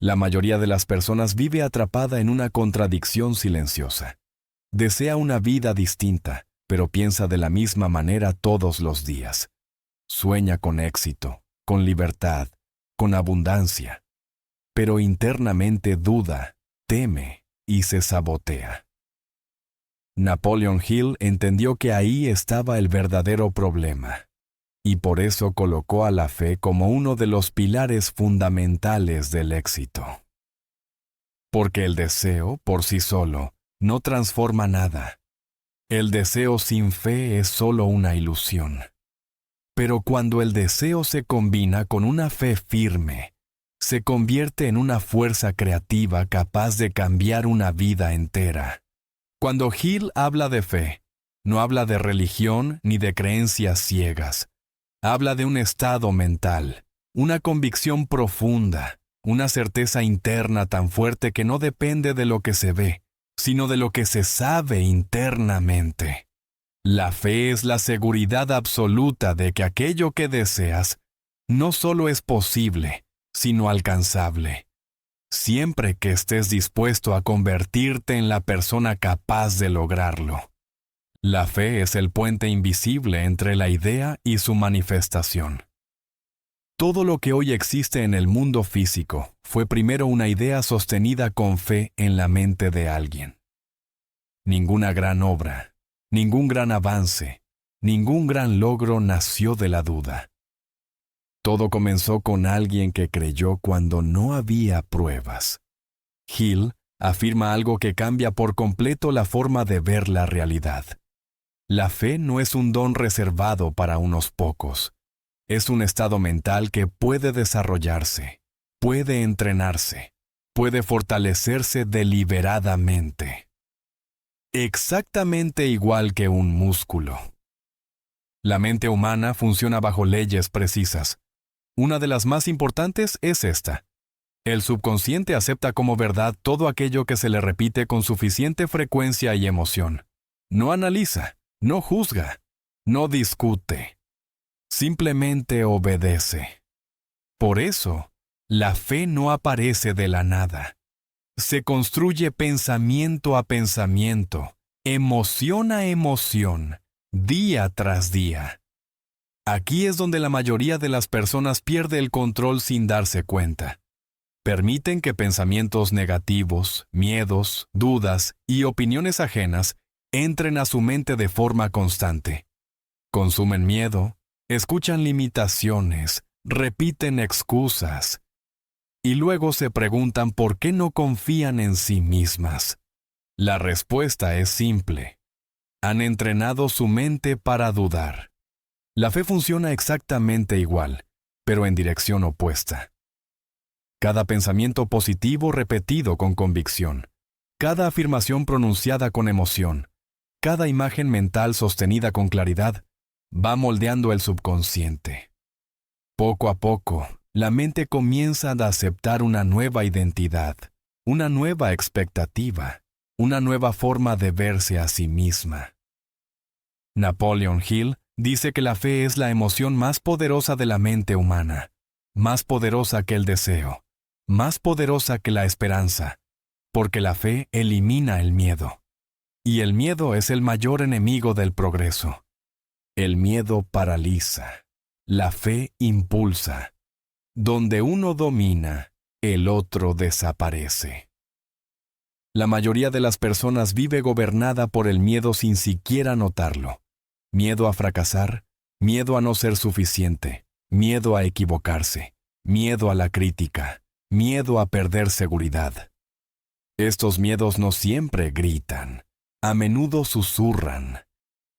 La mayoría de las personas vive atrapada en una contradicción silenciosa. Desea una vida distinta, pero piensa de la misma manera todos los días. Sueña con éxito, con libertad, con abundancia, pero internamente duda, teme y se sabotea. Napoleon Hill entendió que ahí estaba el verdadero problema, y por eso colocó a la fe como uno de los pilares fundamentales del éxito. Porque el deseo, por sí solo, no transforma nada. El deseo sin fe es solo una ilusión. Pero cuando el deseo se combina con una fe firme, se convierte en una fuerza creativa capaz de cambiar una vida entera. Cuando Hill habla de fe, no habla de religión ni de creencias ciegas. Habla de un estado mental, una convicción profunda, una certeza interna tan fuerte que no depende de lo que se ve, sino de lo que se sabe internamente. La fe es la seguridad absoluta de que aquello que deseas no solo es posible, sino alcanzable, siempre que estés dispuesto a convertirte en la persona capaz de lograrlo. La fe es el puente invisible entre la idea y su manifestación. Todo lo que hoy existe en el mundo físico fue primero una idea sostenida con fe en la mente de alguien. Ninguna gran obra, ningún gran avance, ningún gran logro nació de la duda. Todo comenzó con alguien que creyó cuando no había pruebas. Hill afirma algo que cambia por completo la forma de ver la realidad. La fe no es un don reservado para unos pocos. Es un estado mental que puede desarrollarse, puede entrenarse, puede fortalecerse deliberadamente. Exactamente igual que un músculo. La mente humana funciona bajo leyes precisas. Una de las más importantes es esta. El subconsciente acepta como verdad todo aquello que se le repite con suficiente frecuencia y emoción. No analiza, no juzga, no discute. Simplemente obedece. Por eso, la fe no aparece de la nada. Se construye pensamiento a pensamiento, emoción a emoción, día tras día. Aquí es donde la mayoría de las personas pierde el control sin darse cuenta. Permiten que pensamientos negativos, miedos, dudas y opiniones ajenas entren a su mente de forma constante. Consumen miedo, escuchan limitaciones, repiten excusas, y luego se preguntan por qué no confían en sí mismas. La respuesta es simple. Han entrenado su mente para dudar. La fe funciona exactamente igual, pero en dirección opuesta. Cada pensamiento positivo repetido con convicción, cada afirmación pronunciada con emoción, cada imagen mental sostenida con claridad, va moldeando el subconsciente. Poco a poco, la mente comienza a aceptar una nueva identidad, una nueva expectativa, una nueva forma de verse a sí misma. Napoleon Hill dice que la fe es la emoción más poderosa de la mente humana, más poderosa que el deseo, más poderosa que la esperanza, porque la fe elimina el miedo. Y el miedo es el mayor enemigo del progreso. El miedo paraliza, la fe impulsa. Donde uno domina, el otro desaparece. La mayoría de las personas vive gobernada por el miedo sin siquiera notarlo. Miedo a fracasar, miedo a no ser suficiente, miedo a equivocarse, miedo a la crítica, miedo a perder seguridad. Estos miedos no siempre gritan, a menudo susurran.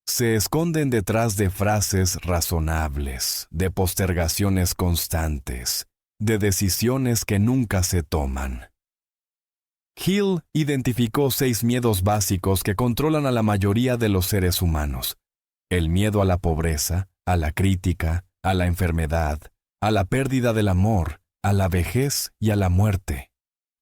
Se esconden detrás de frases razonables, de postergaciones constantes, de decisiones que nunca se toman. Hill identificó 6 miedos básicos que controlan a la mayoría de los seres humanos. El miedo a la pobreza, a la crítica, a la enfermedad, a la pérdida del amor, a la vejez y a la muerte.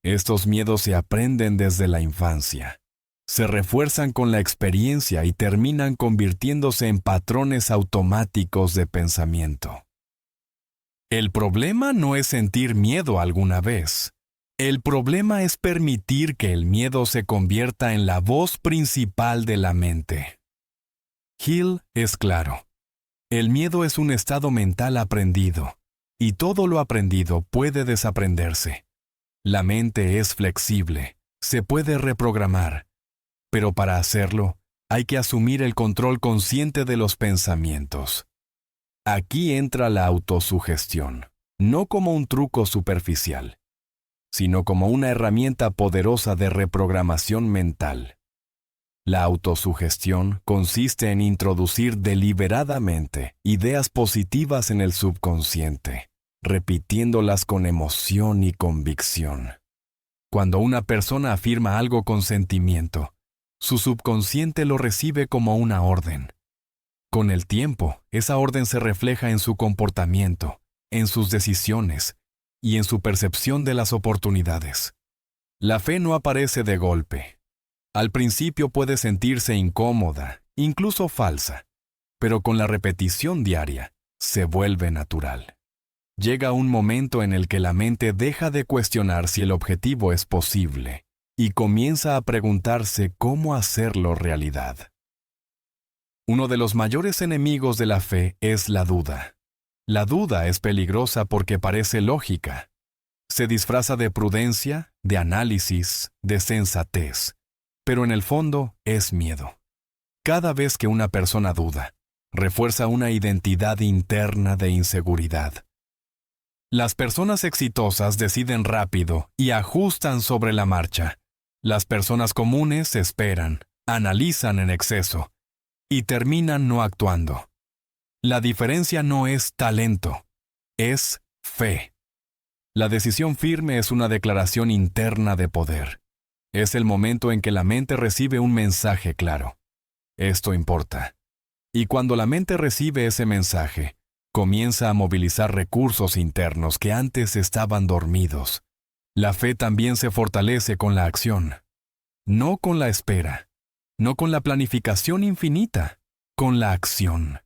Estos miedos se aprenden desde la infancia. Se refuerzan con la experiencia y terminan convirtiéndose en patrones automáticos de pensamiento. El problema no es sentir miedo alguna vez. El problema es permitir que el miedo se convierta en la voz principal de la mente. Hill es claro. El miedo es un estado mental aprendido, y todo lo aprendido puede desaprenderse. La mente es flexible, se puede reprogramar, pero para hacerlo, hay que asumir el control consciente de los pensamientos. Aquí entra la autosugestión, no como un truco superficial, sino como una herramienta poderosa de reprogramación mental. La autosugestión consiste en introducir deliberadamente ideas positivas en el subconsciente, repitiéndolas con emoción y convicción. Cuando una persona afirma algo con sentimiento, su subconsciente lo recibe como una orden. Con el tiempo, esa orden se refleja en su comportamiento, en sus decisiones y en su percepción de las oportunidades. La fe no aparece de golpe. Al principio puede sentirse incómoda, incluso falsa, pero con la repetición diaria, se vuelve natural. Llega un momento en el que la mente deja de cuestionar si el objetivo es posible y comienza a preguntarse cómo hacerlo realidad. Uno de los mayores enemigos de la fe es la duda. La duda es peligrosa porque parece lógica. Se disfraza de prudencia, de análisis, de sensatez, pero en el fondo es miedo. Cada vez que una persona duda, refuerza una identidad interna de inseguridad. Las personas exitosas deciden rápido y ajustan sobre la marcha. Las personas comunes esperan, analizan en exceso y terminan no actuando. La diferencia no es talento, es fe. La decisión firme es una declaración interna de poder. Es el momento en que la mente recibe un mensaje claro. Esto importa. Y cuando la mente recibe ese mensaje, comienza a movilizar recursos internos que antes estaban dormidos. La fe también se fortalece con la acción. No con la espera, no con la planificación infinita, con la acción.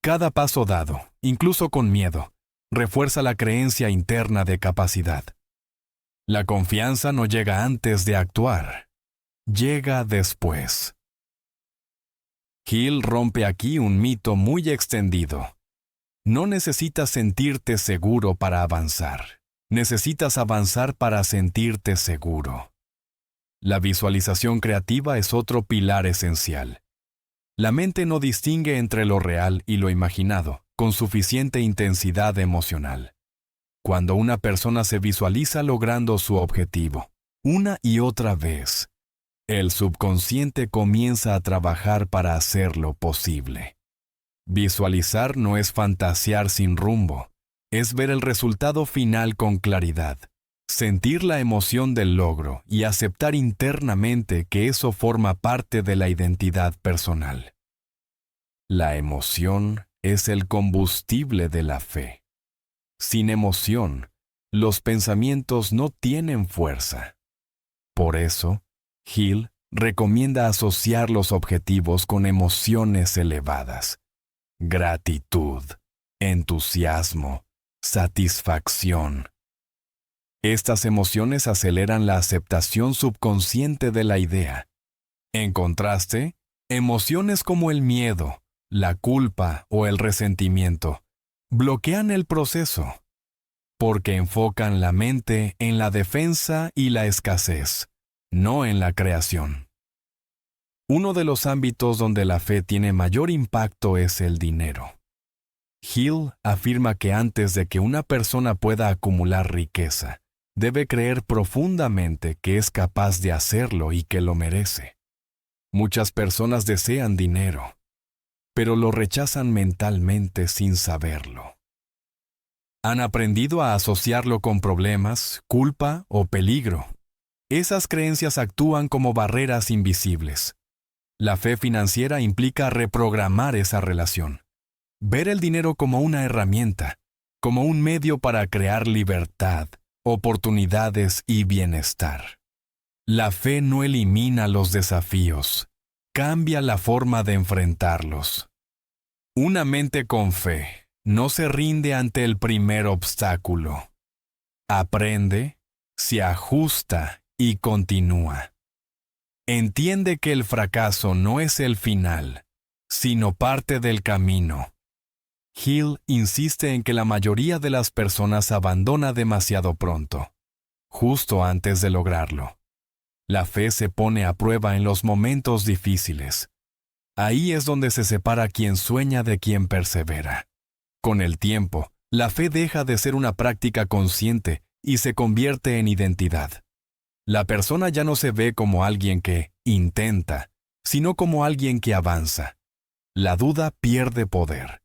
Cada paso dado, incluso con miedo, refuerza la creencia interna de capacidad. La confianza no llega antes de actuar, llega después. Hill rompe aquí un mito muy extendido. No necesitas sentirte seguro para avanzar. Necesitas avanzar para sentirte seguro. La visualización creativa es otro pilar esencial. La mente no distingue entre lo real y lo imaginado con suficiente intensidad emocional. Cuando una persona se visualiza logrando su objetivo, una y otra vez, el subconsciente comienza a trabajar para hacerlo posible. Visualizar no es fantasear sin rumbo, es ver el resultado final con claridad, sentir la emoción del logro y aceptar internamente que eso forma parte de la identidad personal. La emoción es el combustible de la fe. Sin emoción, los pensamientos no tienen fuerza. Por eso, Hill recomienda asociar los objetivos con emociones elevadas. Gratitud, entusiasmo, satisfacción. Estas emociones aceleran la aceptación subconsciente de la idea. En contraste, emociones como el miedo, la culpa o el resentimiento bloquean el proceso, porque enfocan la mente en la defensa y la escasez, no en la creación. Uno de los ámbitos donde la fe tiene mayor impacto es el dinero. Hill afirma que antes de que una persona pueda acumular riqueza, debe creer profundamente que es capaz de hacerlo y que lo merece. Muchas personas desean dinero, pero lo rechazan mentalmente sin saberlo. Han aprendido a asociarlo con problemas, culpa o peligro. Esas creencias actúan como barreras invisibles. La fe financiera implica reprogramar esa relación. Ver el dinero como una herramienta, como un medio para crear libertad, oportunidades y bienestar. La fe no elimina los desafíos, cambia la forma de enfrentarlos. Una mente con fe no se rinde ante el primer obstáculo. Aprende, se ajusta y continúa. Entiende que el fracaso no es el final, sino parte del camino. Hill insiste en que la mayoría de las personas abandona demasiado pronto, justo antes de lograrlo. La fe se pone a prueba en los momentos difíciles. Ahí es donde se separa quien sueña de quien persevera. Con el tiempo, la fe deja de ser una práctica consciente y se convierte en identidad. La persona ya no se ve como alguien que intenta, sino como alguien que avanza. La duda pierde poder.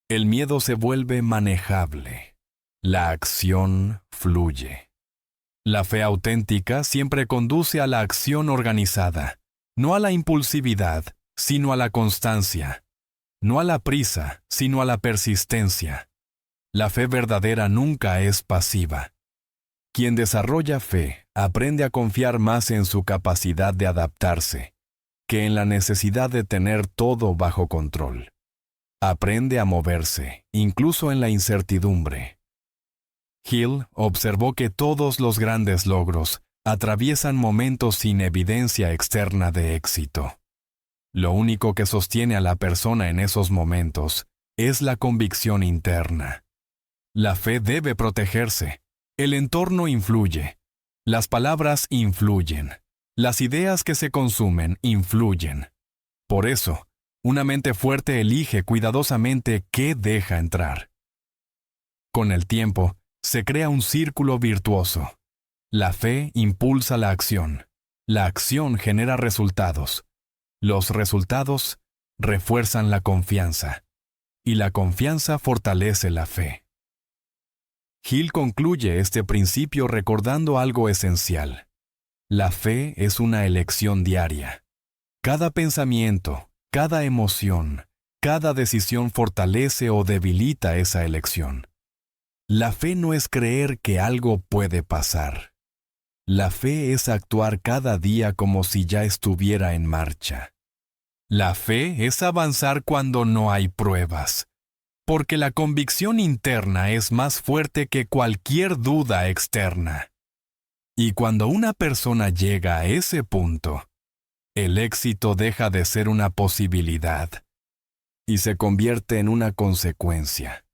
El miedo se vuelve manejable. La acción fluye. La fe auténtica siempre conduce a la acción organizada, no a la impulsividad, sino a la constancia, no a la prisa, sino a la persistencia. La fe verdadera nunca es pasiva. Quien desarrolla fe aprende a confiar más en su capacidad de adaptarse que en la necesidad de tener todo bajo control. Aprende a moverse, incluso en la incertidumbre. Hill observó que todos los grandes logros atraviesan momentos sin evidencia externa de éxito. Lo único que sostiene a la persona en esos momentos es la convicción interna. La fe debe protegerse. El entorno influye. Las palabras influyen. Las ideas que se consumen influyen. Por eso, una mente fuerte elige cuidadosamente qué deja entrar. Con el tiempo, se crea un círculo virtuoso. La fe impulsa la acción. La acción genera resultados. Los resultados refuerzan la confianza. Y la confianza fortalece la fe. Hill concluye este principio recordando algo esencial. La fe es una elección diaria. Cada pensamiento, cada emoción, cada decisión fortalece o debilita esa elección. La fe no es creer que algo puede pasar. La fe es actuar cada día como si ya estuviera en marcha. La fe es avanzar cuando no hay pruebas, porque la convicción interna es más fuerte que cualquier duda externa. Y cuando una persona llega a ese punto, el éxito deja de ser una posibilidad y se convierte en una consecuencia.